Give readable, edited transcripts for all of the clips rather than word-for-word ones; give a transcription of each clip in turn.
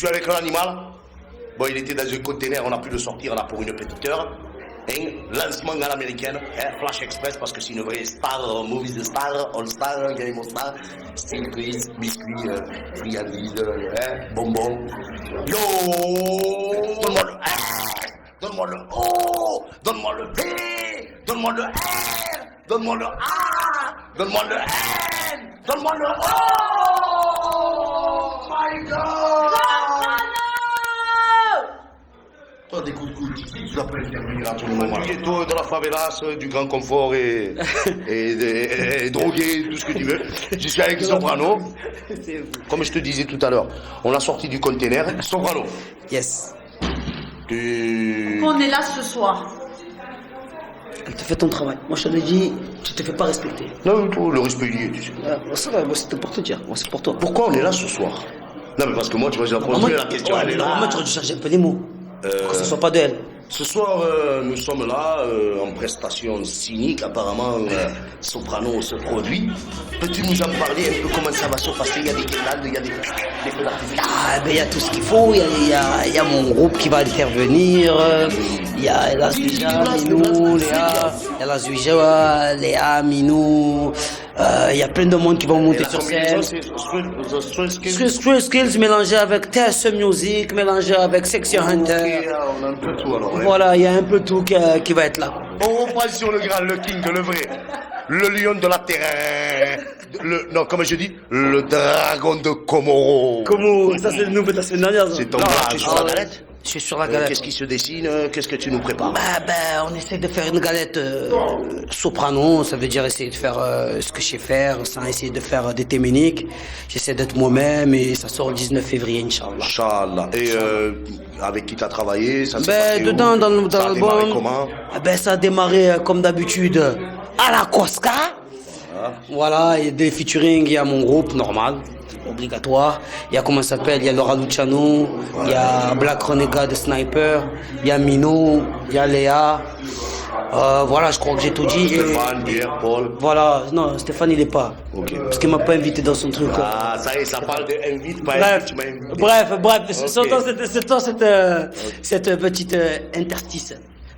suis avec l'animal. Bon, il était dans un container, on a pu le sortir là pour une petite heure. Lancement à l'américaine, Flash Express, parce que c'est une vraie star, movies de star, all star, game of star, steel please, biscuit, friandise, bonbon. Yo! Donne-moi le R, donne-moi le O, donne-moi le P, donne-moi le R, donne-moi le A, donne-moi le N, donne-moi le O! My God! Toi, des coups de coude, tu dois pas intervenir à tout le moment. Du ghetto, de la favelas, du grand confort et drogué, tout ce que tu veux. Je suis avec Soprano. Comme je te disais tout à l'heure, on a sorti du container. Soprano. Yes. On est là ce soir. Elle te fait ton travail. Moi, je te l'ai dit, tu te fais pas respecter. Non, le respect il y est, tu sais. Ça va, moi, c'était pour te dire. Moi, c'est pour toi. Pourquoi on est là ce soir? Non, mais parce que moi, tu vois, j'ai posé la question, elle est là. Moi, tu aurais dû changer un peu les mots. Que ce soit pas d'elle. Ce soir, nous sommes là en prestation cynique. Apparemment, Soprano se produit. Peux-tu nous en parler un peu comment ça va se passer? Il y a des guirlandes, il y a des feux d'artifice. Ah, ben, il y a tout ce qu'il faut. Il y a mon groupe qui va intervenir. Il y a Ella Zuija, Minou, Léa. Ella Zuija, Léa, Minou. Il y a plein de monde qui vont monter sur scène. Street Skills mélangé avec TSE Music, mélangé avec Section Hunter. On a un peu tout alors. Voilà, il y a un peu tout qui va être là. On reprend sur le grand, le king, le vrai. Le lion de la terre. Non, comment je dis? Le dragon de Komoro. Comment? Ça, c'est nouveau de la semaine dernière. C'est ton gars, tu es sur la galette? Je suis sur la galette. Qu'est-ce qui se dessine? Qu'est-ce que tu nous prépares? On essaie de faire une galette soprano. Ça veut dire essayer de faire ce que je sais faire sans essayer de faire des téméniques. J'essaie d'être moi-même et ça sort le 19 février, Inch'Allah. Inch'Allah. Et avec qui t'as travaillé? Ça s'est passé dedans, où? dans Ça a démarré l'album. comment? Ça a démarré comme d'habitude à la Cosca. Voilà, il y a des featuring, il y a mon groupe normal, obligatoire. Il y a comment ça s'appelle, il y a Laura Luciano, il y a Black Renegade de Sniper, il y a Mino, il y a Léa. Voilà, je crois que j'ai tout dit. Stéphane, Pierre, Paul. Voilà, non, Stéphane il est pas. Ok. Parce qu'il m'a pas invité dans son truc. Ah, ça y est, ça parle de invite, pas Bref, invite, tu m'as invité. bref, Ok. c'est cette petite interstice.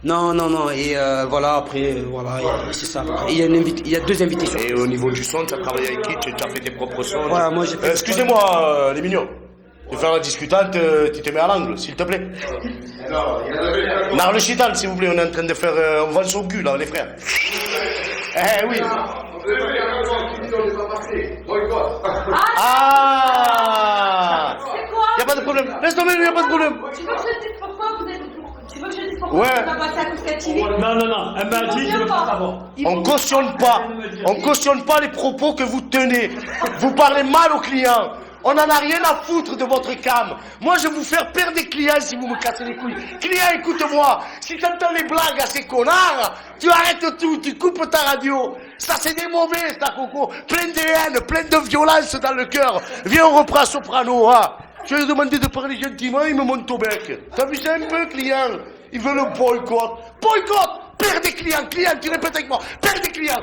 Non, et voilà, après, voilà, c'est ça. Il y a deux invités. Et au niveau du son, tu as travaillé avec qui? Tu as fait tes propres sons? Voilà, moi j'ai fait. Excusez-moi, les mignons. Je vais faire la discutante, tu te mets à l'angle, s'il te plaît. Non, le chitan, s'il vous plaît, on est en train de faire. On vend son cul, là, les frères. Eh oui. Ah! C'est quoi? Y'a pas de problème. Laisse tomber, y'a pas de problème. Tu veux que je te dise pourquoi vous êtes... Tu veux que je te dise pourquoi Ouais. tu vas passer à Cosca TV? Non, elle m'a dit, je veux pas savoir. On cautionne pas les propos que vous tenez. Vous parlez mal aux clients. On n'en a rien à foutre de votre cam. Moi, je vais vous faire perdre des clients si vous me cassez les couilles. Client, écoute-moi. Si tu entends les blagues à ces connards, tu arrêtes tout, tu coupes ta radio. Ça, c'est des mauvais, ça, Coco. Plein de haine, plein de violence dans le cœur. Viens, on reprend Soprano, hein. Je lui ai demandé de parler gentiment, il me monte au bec. T'as vu ça un peu, client? Il veut le boycott. Boycott! Perds des clients, tu répètes avec moi. Perds des clients,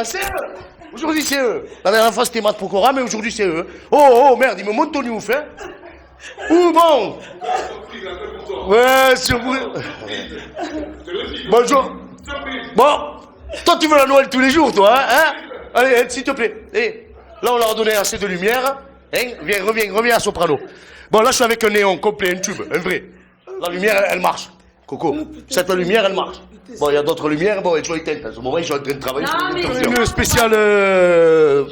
c'est eux. Aujourd'hui, c'est eux. La dernière fois, c'était Matt Pokora, mais aujourd'hui, c'est eux. Oh, merde, il me monte au ouf, hein. Ouh, bon. Ouais, surpris. Bonjour. Bon. Toi, tu veux la Noël tous les jours, toi, hein? Allez, s'il te plaît. Eh, là, on leur a donné assez de lumière. Hein? Reviens à Soprano. Bon, là, je suis avec un néon complet, un tube, un vrai. La lumière, elle marche. Coco, cette lumière, elle marche. Bon, il y a d'autres lumières, bon, elles sont éteintes. À ce moment, ils sont en train de travailler sur les éteintures. Une spéciale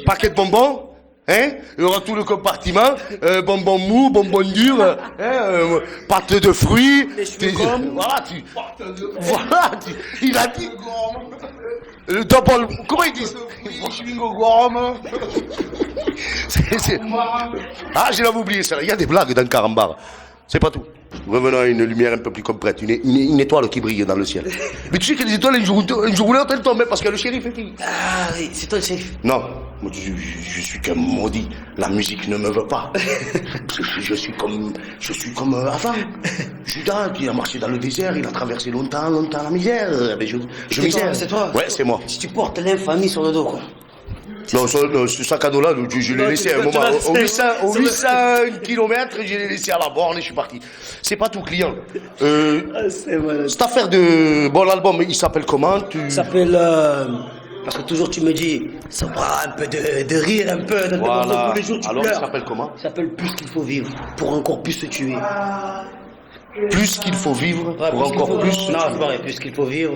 paquet de bonbons. Hein? Il y aura tout le compartiment, bonbons mous, bonbons durs, pâte de fruits. Il a dit. Comment ils disent? Ah, je l'avais oublié ça. Il y a des blagues dans Carambar. C'est pas tout. Revenons à une lumière un peu plus complète, une étoile qui brille dans le ciel. Mais tu sais que les étoiles, un jour ou l'autre, elles tombent, parce que le shérif est qui? Ah oui, c'est toi le shérif. Non, moi, je suis qu'un maudit. La musique ne me veut pas. Je suis comme avant. Judas qui a marché dans le désert, il a traversé longtemps la misère. Mais je misère. C'est toi. Ouais, c'est moi. Si tu portes l'infamie sur le dos, quoi. Non, ce sac à dos là, je l'ai laissé à un moment. Au 800 km, je l'ai laissé à la borne et je suis parti. C'est pas tout client. Cette affaire de. Bon, l'album, il s'appelle comment? Il s'appelle. Parce que toujours tu me dis, ça prend un peu de rire, un peu, de Voilà. tous les jours tu Alors, pleures. il s'appelle comment? Il s'appelle Plus qu'il faut vivre, pour encore plus se tuer. Plus qu'il faut vivre, Ouais, pour encore plus. Non, c'est pareil, plus qu'il faut vivre.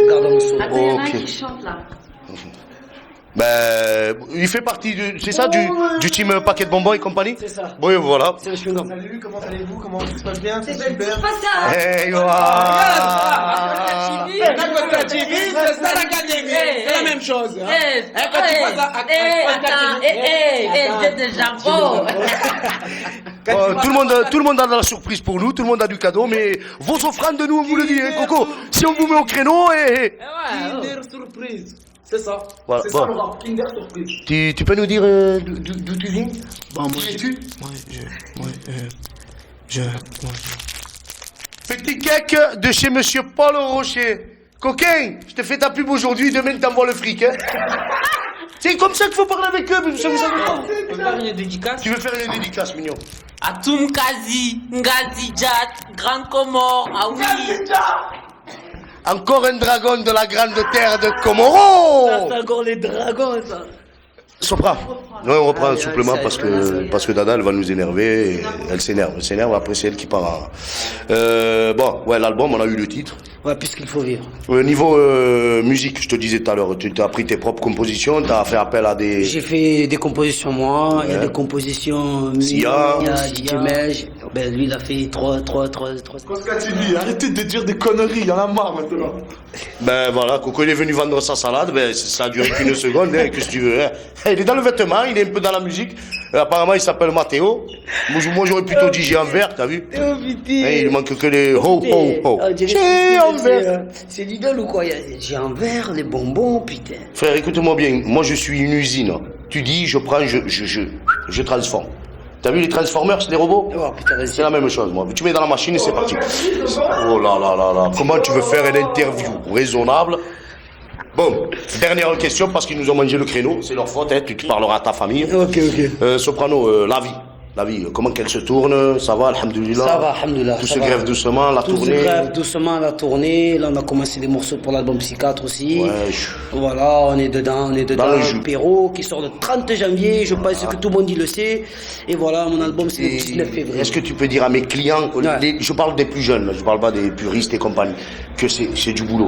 Gardons le son. Attends, il y en a un Ok. qui chante là. Ben, il fait partie c'est ça, du team Paquet de Bonbons et compagnie? C'est ça. Oui, voilà. C'est le chewing-gum. Salut, comment allez-vous? Comment tout se passe bien? C'est C'est super. pas ça. Hey, C'est la même chose. Hein. Tout le monde a de la surprise pour nous, tout le monde a du cadeau, mais vos offrandes de nous, on vous le dit, hein, Coco. Si on vous met au créneau, Kinder surprise. C'est ça. Voilà, C'est ça bon. le rap. Kinder surprise. Tu peux nous dire d'où tu viens? Bon, moi, Qui es-tu? je. Petit cake de chez Monsieur Paul Rocher. Coquin, je te fais ta pub aujourd'hui, demain t'envoies le fric, hein. C'est comme ça qu'il faut parler avec eux, mais vous savez pas. On peut faire une dédicace Tu veux faire une dédicace, mignon? Atum Kazi, Ngazi Jat, Grande Comore, ah oui. Encore un dragon de la grande terre de Comoro. C'est encore les dragons, ça. Sopra. Ouais, on reprend un Allez, supplément allez, parce que Dada, elle va nous énerver. Et elle s'énerve, après c'est elle qui part. Bon, ouais, l'album, on a eu le titre. Ouais, plus qu'il faut vivre. Niveau musique, je te disais tout à l'heure, tu as pris tes propres compositions, tu as fait appel à des... J'ai fait des compositions moi, il y a Ouais. des compositions. Sia. Il y a DJ Mej. Ben, lui, il a fait trois. Koska TV, arrêtez de dire des conneries, y'en a marre maintenant. Ben voilà, Coco il est venu vendre sa salade, ben ça a duré qu'une seconde, hein, qu'est-ce que tu veux, hein. Il est dans le vêtement, il est un peu dans la musique. Apparemment il s'appelle Mathéo. Moi j'aurais plutôt dit j'ai en vert, t'as vu? Oh putain. Hein, il manque que les ho ho ho. J'ai en vert. C'est l'idole ou quoi? J'ai un verre, les bonbons, putain. Frère, écoute-moi bien, moi je suis une usine. Tu dis, je prends, je transforme. T'as vu les Transformers, les robots? Oh putain, vas-y. C'est la même chose, moi. Tu mets dans la machine et c'est parti. Oh là là là là. Comment tu veux faire une interview raisonnable? Bon, dernière question, parce qu'ils nous ont mangé le créneau. C'est leur faute, hein. Tu te parleras à ta famille. Ok. Soprano, la vie, comment qu'elle se tourne? Ça va, alhamdoulilah? Ça va, alhamdoulilah. Tout ça se va. grève doucement, la Tout se tournée. grève doucement la tournée. Là, on a commencé des morceaux pour l'album Psychiatre aussi. Ouais, Voilà, on est dedans. Dans le jus. Péro qui sort le 30 janvier. Je pense que tout le monde y le sait. Et voilà, mon album, c'est le 19 février. Est-ce que tu peux dire à mes clients, je parle des plus jeunes, je parle pas des puristes et compagnie, que c'est du boulot?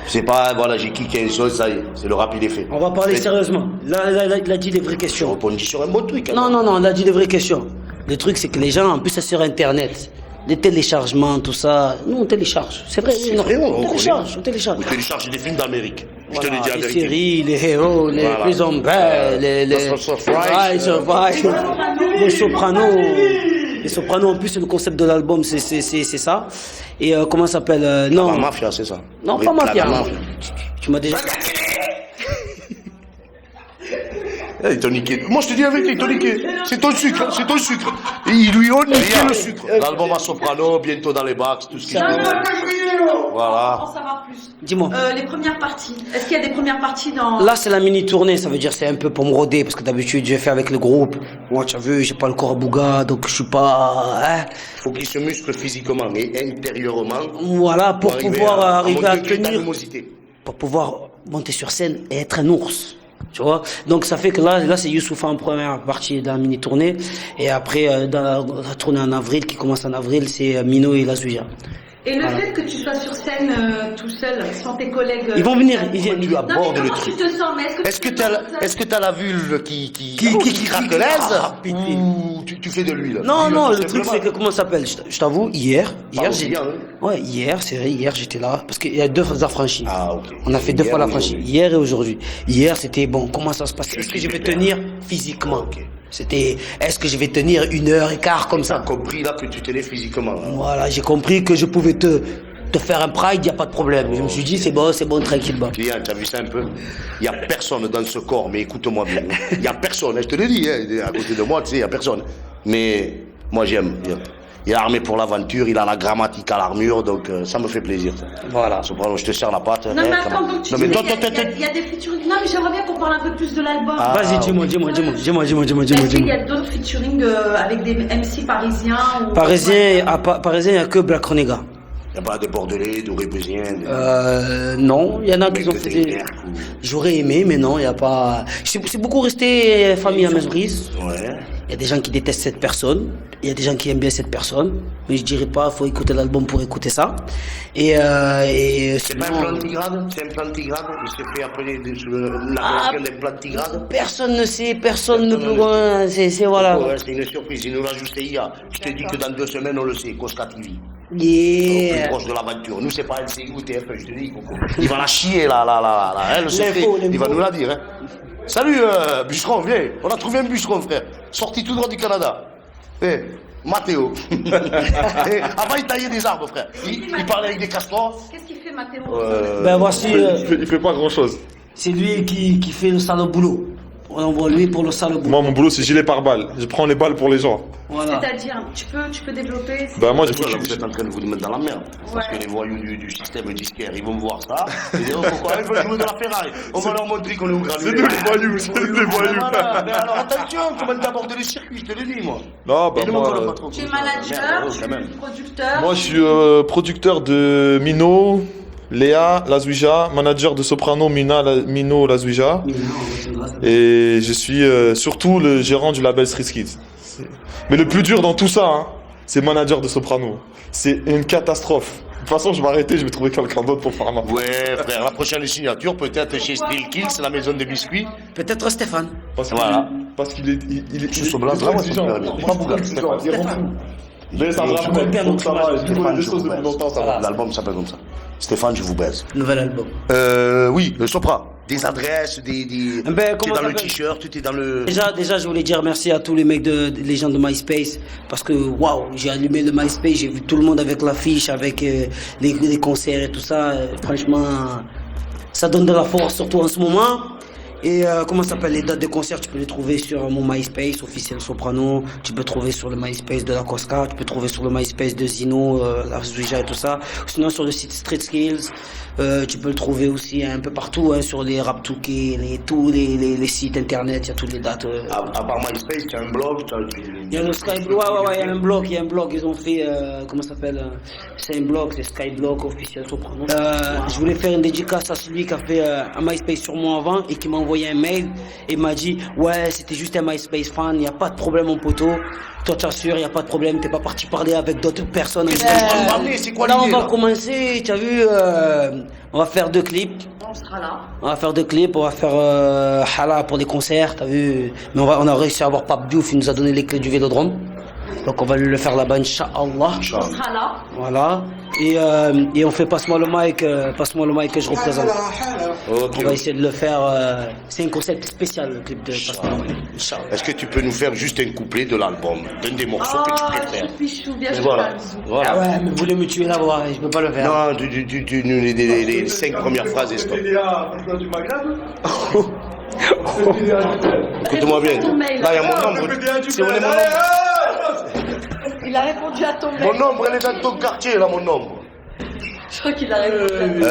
C'est pas, voilà, j'ai kické un sauce, ça y est, c'est le rapide effet. On va parler Mais- sérieusement. Là, il a dit des vraies Je questions. répondis sur un bon truc. hein. Non, il a dit des vraies questions. Le truc, c'est que les gens, en plus, ça sur Internet. Les téléchargements, tout ça. Nous, on télécharge. C'est vrai, C'est non, vrai, on télécharge. On télécharge des films d'Amérique. Je te le dis Voilà, en les vérité. séries, les héros, les Voilà. Prison Break, les Rise, les Sopranos. Les Sopranos, en plus, c'est le concept de l'album, c'est ça. Et comment ça s'appelle non, La mafia, c'est ça. non, Oui, pas mafia. la non. Tu m'as déjà. Ils t'ont niqué. Moi, je te dis la vérité, ils t'ont niqué. C'est ton sucre, c'est ton sucre. Et ils lui ont niqué le sucre. L'album à Soprano, bientôt dans les bacs, tout ce qui se Voilà. Pour en savoir plus. Dis-moi. Les premières parties. Est-ce qu'il y a des premières parties dans... Là, c'est la mini-tournée, ça veut dire c'est un peu pour me roder, parce que d'habitude, j'ai fait avec le groupe. Moi, tu as vu, j'ai pas le corps à Bouga, donc je suis pas. Hein. Faut qu'il se muscle physiquement et intérieurement. Voilà, pour pouvoir arriver à monter une tenir. animosité. Pour pouvoir monter sur scène et être un ours. Tu vois? Donc ça fait que là c'est Youssoufa en première partie de la mini-tournée. Et après, dans la tournée en avril, qui commence en avril, c'est Mino et la Zouija. Et le fait que tu sois sur scène tout seul, sans tes collègues... Ils vont venir, ils viennent. Tu Non, abordes mais le comment truc. tu te sens? Mais Est-ce que t'as la vulve qui craquelaise ou tu fais de l'huile? Non, L'huile, non, tout le truc simplement. c'est que, comment ça s'appelle? Je t'avoue, hier aussi j'ai... bien, hein. Ouais, hier, c'est vrai, hier j'étais là, parce qu'il y a 2 affranchis. Ah, ok. On a fait 2 Hier fois et l'affranchi, aujourd'hui. hier et aujourd'hui. Hier, c'était bon, comment ça se passe? Est-ce que je vais tenir physiquement? Ok. C'était, est-ce que je vais tenir 1h15 comme T'as ça? compris là que tu tenais physiquement. Hein. Voilà, j'ai compris que je pouvais te faire un pride, y a pas de problème. Je me suis dit, c'est bon, tranquille, bon. Client, tu as vu ça un peu? Il n'y a personne dans ce corps, mais écoute-moi bien. Il n'y a personne, hein, je te le dis, hein, à côté de moi, tu sais, il n'y a personne. Mais moi j'aime. Il est armé pour l'aventure, il a la grammatique à l'armure, donc ça me fait plaisir. Ça. Voilà. Soprano, je te serre la patte. Non, mais attends, donc tu Non, dis, mais toi, il y a des featuring. Non, mais j'aimerais bien qu'on parle un peu plus de l'album. Ah, Vas-y, dis-moi. Est-ce qu'il y a d'autres featuring avec des MC parisiens ou... Parisien, il n'y a que Black Renega. Il n'y a pas de Bordelais, de Rébésien. Non, il y en a qui ont fait des... des... J'aurais aimé, mais non, il n'y a pas... C'est beaucoup resté famille à Mesbris. Ouais. Il y a des gens qui détestent cette personne, il y a des gens qui aiment bien cette personne, mais je dirais pas, il faut écouter l'album pour écouter ça. Et C'est pas un plantigrade? C'est un plantigrade? Il s'est fait appeler l'appellation des plantigrades? Personne ne sait, personne ne peut... C'est voilà. Ouais, c'est une surprise, il nous l'a ajusté hier. Je te dis que dans 2 semaines, on le sait, Cosca TV. Yeah. Plus proche de l'aventure. Nous, c'est pas LCI ou TF1, je te dis, Coco. Il va la chier, là. Elle, le secret. Il va nous la dire, hein. Salut, bûcheron, viens. On a trouvé un bûcheron, frère. Sorti tout droit du Canada. Mathéo. Avant, il taillait des arbres, frère. Il parlait avec des castors. Qu'est-ce qu'il fait, Mathéo Ben voici, Il fait pas grand chose. c'est lui qui fait le sale boulot. On envoie lui pour le sale boulot. Moi, mon boulot, c'est gilet pare-balles. Je prends les balles pour les gens. Voilà. C'est-à-dire, tu peux développer... Bah, moi, je Là, vous êtes en train de vous mettre dans la merde. Parce que les voyous du système disquaire, ils vont voir ça. Ils diront pourquoi ils veulent jouer de la Ferrari. On va leur montrer qu'on est au granulé. C'est nous les voyous, c'est nous les voyous. Voilà. Mais alors attention, comment d'aborder les circuits, je te le dis, moi. Non, bah, Et nous, on connaît pas moi, trop. Tu es manager, tu es producteur... moi, je suis producteur de Mino, Léa, Lazouija, manager de Soprano, Mino, Lazouija. Et je suis surtout le gérant du label Street Kids. Mais le plus dur dans tout ça, hein, c'est manager de Soprano. C'est une catastrophe. De toute façon, je vais arrêter, je vais trouver quelqu'un d'autre pour faire ma... Ouais, frère, la prochaine signature, peut-être chez Steel Kills, la maison de biscuits. Peut-être Stéphane. Voilà. Parce qu'il est... Il est Je suis blanc, là, moi, ça me fait rire. Pas Bougat, exigeant, il rend fou. Mais ça me Je rappelle, comprends donc ça va, je Stéphane, connais des je choses vous depuis baise. longtemps, ça va. L'album s'appelle comme ça. Stéphane, je vous baise. Nouvel album. Oui, le Sopra. Des adresses, des... Ben, tu es comment dans le ça s'appelle t-shirt, tu es dans le... Déjà, je voulais dire merci à tous les mecs les gens de MySpace parce que waouh, j'ai allumé le MySpace, j'ai vu tout le monde avec l'affiche, avec les concerts et tout ça. Franchement, ça donne de la force, surtout en ce moment. Et comment ça s'appelle, les dates de concert, tu peux les trouver sur mon MySpace officiel Soprano, tu peux trouver sur le MySpace de la Cosca, tu peux trouver sur le MySpace de Zino, la Zuija et tout ça. Sinon sur le site Street Skills, tu peux le trouver aussi un peu partout, hein, sur les Raptouké, tous les sites internet, il y a toutes les dates. À part MySpace, tu as un blog, Il y a le Skyblock, ouais, il y a un blog, ils ont fait, comment ça s'appelle, c'est un blog, c'est Skyblock officiel Soprano. Je voulais faire une dédicace à celui qui a fait un MySpace sur moi avant et qui m'a envoyé un mail et m'a dit ouais, c'était juste un MySpace fan, il n'y a pas de problème mon poteau, toi t'assures, il n'y a pas de problème, t'es pas parti parler avec d'autres personnes. C'est quoi Là on l'idée, va là commencer, tu as vu, on va faire 2 clips. On sera là. On va faire 2 clips, on va faire Hala pour les concerts, t'as vu. Mais on a réussi à avoir Pape Diouf, il nous a donné les clés du Vélodrome. Donc on va lui le faire là-bas, Inch'Allah. On sera là. Voilà. Et on fait passe-moi le mic que je représente. Ok. On va essayer de le faire. C'est un concept spécial, le clip de Passe-moi le mic. Inch'Allah. Est-ce que tu peux nous faire juste un couplet de l'album, d'un des morceaux que tu Oh, préfères? Choupi-chou, viens, je te Voilà. fais un bisou. Ah Voilà. ouais, mais vous voulez me tuer là-bas, je peux pas le faire. Non, tu nous les 5 premières phrases et stop. du Maghreb. Écoute-moi bien. Ton mail. Là, il y a mon nombre. C'est où est mon nombre? Il a répondu à ton mail. Mon nombre, elle est dans ton quartier, là, mon nombre. Je crois qu'il a répondu.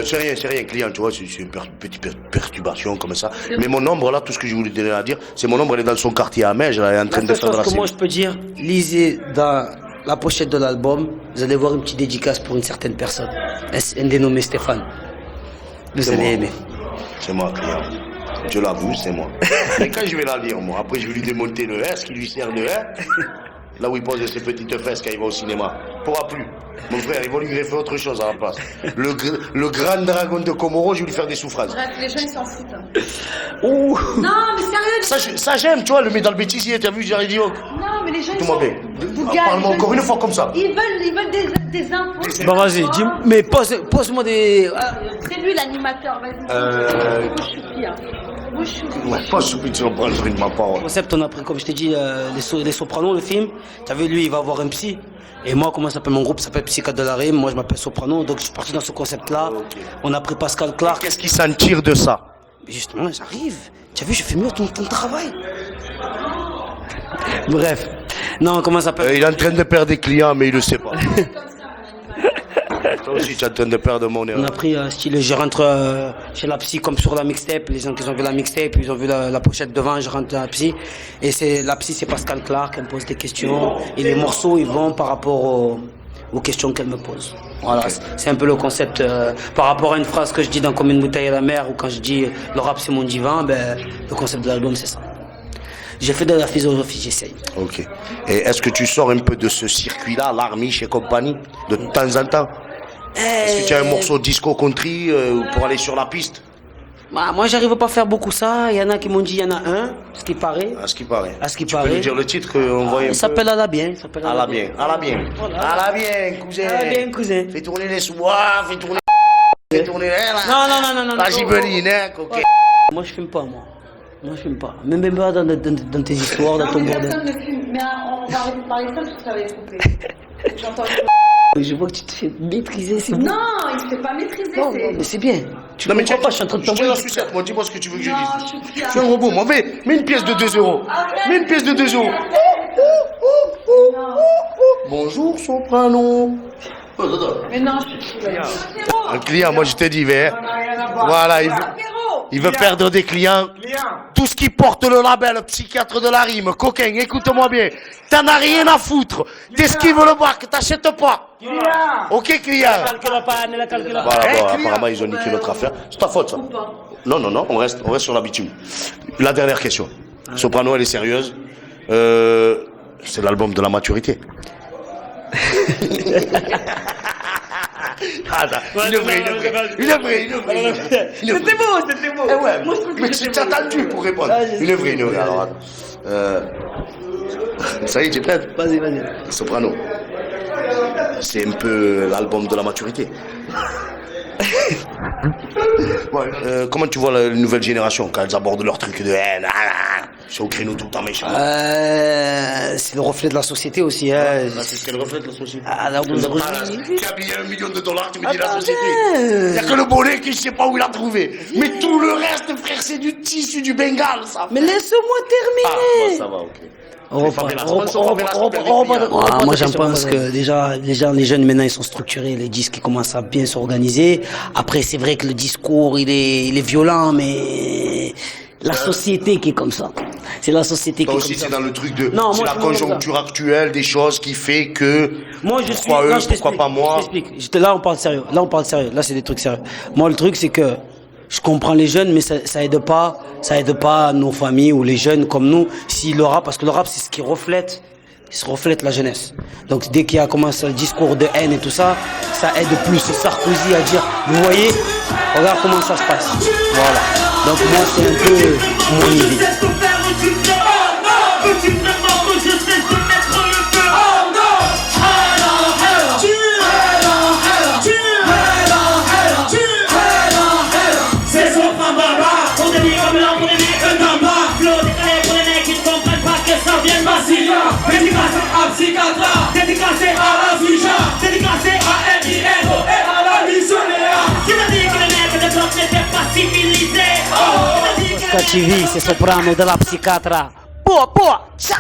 C'est rien, client, tu vois, c'est une petite perturbation comme ça. Mais mon nombre, là, tout ce que je voulais te dire, c'est mon nombre, elle est dans son quartier à Mège, elle est en train de La seule faire de la chose que moi série. je peux dire, lisez dans la pochette de l'album, vous allez voir une petite dédicace pour une certaine personne. Un dénommé Stéphane. Vous C'est allez moi. aimer. C'est moi, client. Je l'avoue, c'est moi. Mais quand je vais la lire, moi, après je vais lui démonter le S qui lui sert de R. Là où il pose ses petites fesses quand il va au cinéma. Pourra plus. Mon frère, il va lui greffer autre chose à la place. Le grand dragon de Komoro, je vais lui faire des souffrances. Bref, les gens ils s'en foutent. Ouh. Non, mais sérieux. Ça j'aime, tu vois, le met dans le bêtisier, t'as vu, j'ai dit, oh. Non, mais les gens ils Tout-moi sont... bien. Bouga, Parle-moi les gens, encore une fois comme ça. Ils veulent des infos. Bah vas-y, dis-moi, mais pose-moi des... C'est lui l'animateur, vas-y. Bouge choupi, hein. Bouge choupi. Ouais, pas stupide, tu vas prendre le rythme de ma parole. Concept, on a pris, comme je t'ai dit, les Sopranos, le film. T'as vu, lui, il va avoir un psy. Et moi, comment ça s'appelle mon groupe? Ça s'appelle Psychiatre de la Rime. Moi, je m'appelle Soprano. Donc, je suis parti dans ce concept-là. On a pris Pascal Clark. Qu'est-ce qui s'en tire de ça? Mais justement, j'arrive. Tu as vu, je fais mieux ton travail. Bref. Non, comment ça s'appelle? Il est en train de perdre des clients, mais il le sait pas. Toi aussi, tu es en train de perdre mon On erreur. a pris style, je rentre chez la psy comme sur la mixtape. Les gens qui ont vu la mixtape, ils ont vu la pochette devant, je rentre à la psy. Et la psy, c'est Pascal Clark, elle me pose des questions. Et les morceaux, ils vont par rapport aux questions qu'elle me pose. Voilà, c'est un peu le concept. Par rapport à une phrase que je dis dans Comme une bouteille à la mer, ou quand je dis le rap c'est mon divan, ben, le concept de l'album c'est ça. J'ai fait de la philosophie, j'essaye. Ok. Et est-ce que tu sors un peu de ce circuit-là, l'Armiche et compagnie, de temps en temps? Est-ce que tu as un morceau disco country pour aller sur la piste? Bah, moi, j'arrive pas à faire beaucoup ça. Il y en a qui m'ont dit, il y en a un, ce qui paraît. À ce qui paraît. À ce qui tu paraît. peux nous dire le titre qu'on voit un Il peu? s'appelle À la bien. À la bien. À la bien. Voilà. À la bien, cousin. À la bien, cousin. Fais tourner les soirs, fais tourner. Fais tourner Non. la gibeline, hein, coquet. Moi, je fume pas, moi. Moi, je fume pas. Même pas dans tes histoires, dans ton Non, mais bordel. personne ne fume. Mais on va arrêter de parler de ça parce que ça va être coupé. J'entends. Je vois que tu te fais maîtriser, c'est bon. Non, il ne se fait pas maîtriser. Non, c'est- mais c'est bien. Tu Non, mais comprends pas, je suis en train de je te t'envoyer. la sucette, moi, dis-moi ce que tu veux que je Non, dise. je suis Je suis un robot, moi, mets une pièce de 2 euros. Mets une pièce de 2 euros. Bonjour, soprano. Mais non, je suis plus là. Un client, moi, je t'ai dit, hein. Voilà, il veut perdre des clients. Tout ce qui porte le label psychiatre de la rime, coquin, écoute-moi bien. T'en as rien à foutre. T'esquives le bac, t'achètes pas. Ok, client. Voilà, bon, apparemment, ils ont niqué notre affaire. C'est ta faute, ça. Non, on reste sur l'habitude. La dernière question. Soprano, elle est sérieuse. C'est l'album de la maturité. Une vraie. C'était beau. Eh ouais, mais tu t'es attendu pour répondre. Une vraie. Alors, ça y est, tu es prête? Vas-y. Soprano. C'est un peu l'album de la maturité. Ouais, comment tu vois la nouvelle génération quand elles abordent leur truc de haine? Ils sont au créneau tout le temps méchants. C'est le reflet de la société aussi. Hein. C'est ce qu'elle reflète, la société. Ah, là, Tu as payé $1 million, tu me dis la Attends, société. Il n'y a que le bonnet qui ne sait pas où il a trouvé. Mais tout le reste, frère, c'est du tissu du Bengale, ça. Mais laisse-moi terminer. Ça va, ok. Moi, j'en pense que déjà, les jeunes maintenant, ils sont structurés. Les disques, ils commencent à bien s'organiser. Après, c'est vrai que le discours, il est violent, mais la société qui est comme ça. C'est la société qui est Toi comme aussi, ça. c'est dans le truc de Non, c'est moi, la je suis pas conjoncture actuelle des choses qui fait que Moi, je suis. pourquoi eux, non, je pourquoi t'explique, pas moi. Je t'explique. Là, on parle sérieux. Là, c'est des trucs sérieux. Moi, le truc, c'est que je comprends les jeunes, mais ça aide pas nos familles ou les jeunes comme nous. Si le rap, parce que le rap, c'est ce qui reflète la jeunesse. Donc, dès qu'il y a commencé le discours de haine et tout ça, ça aide plus Sarkozy à dire, vous voyez, regarde comment ça se passe. Voilà. Donc, moi, c'est un peu mon idée. Dédicacé à la Zuja, dédicacé à M.I.N.O. et à la missionnaire. Qui m'a dit que le mec de bloc n'était pas civilisé? TV, c'est Soprano de la Psychiatra. Boa, ciao.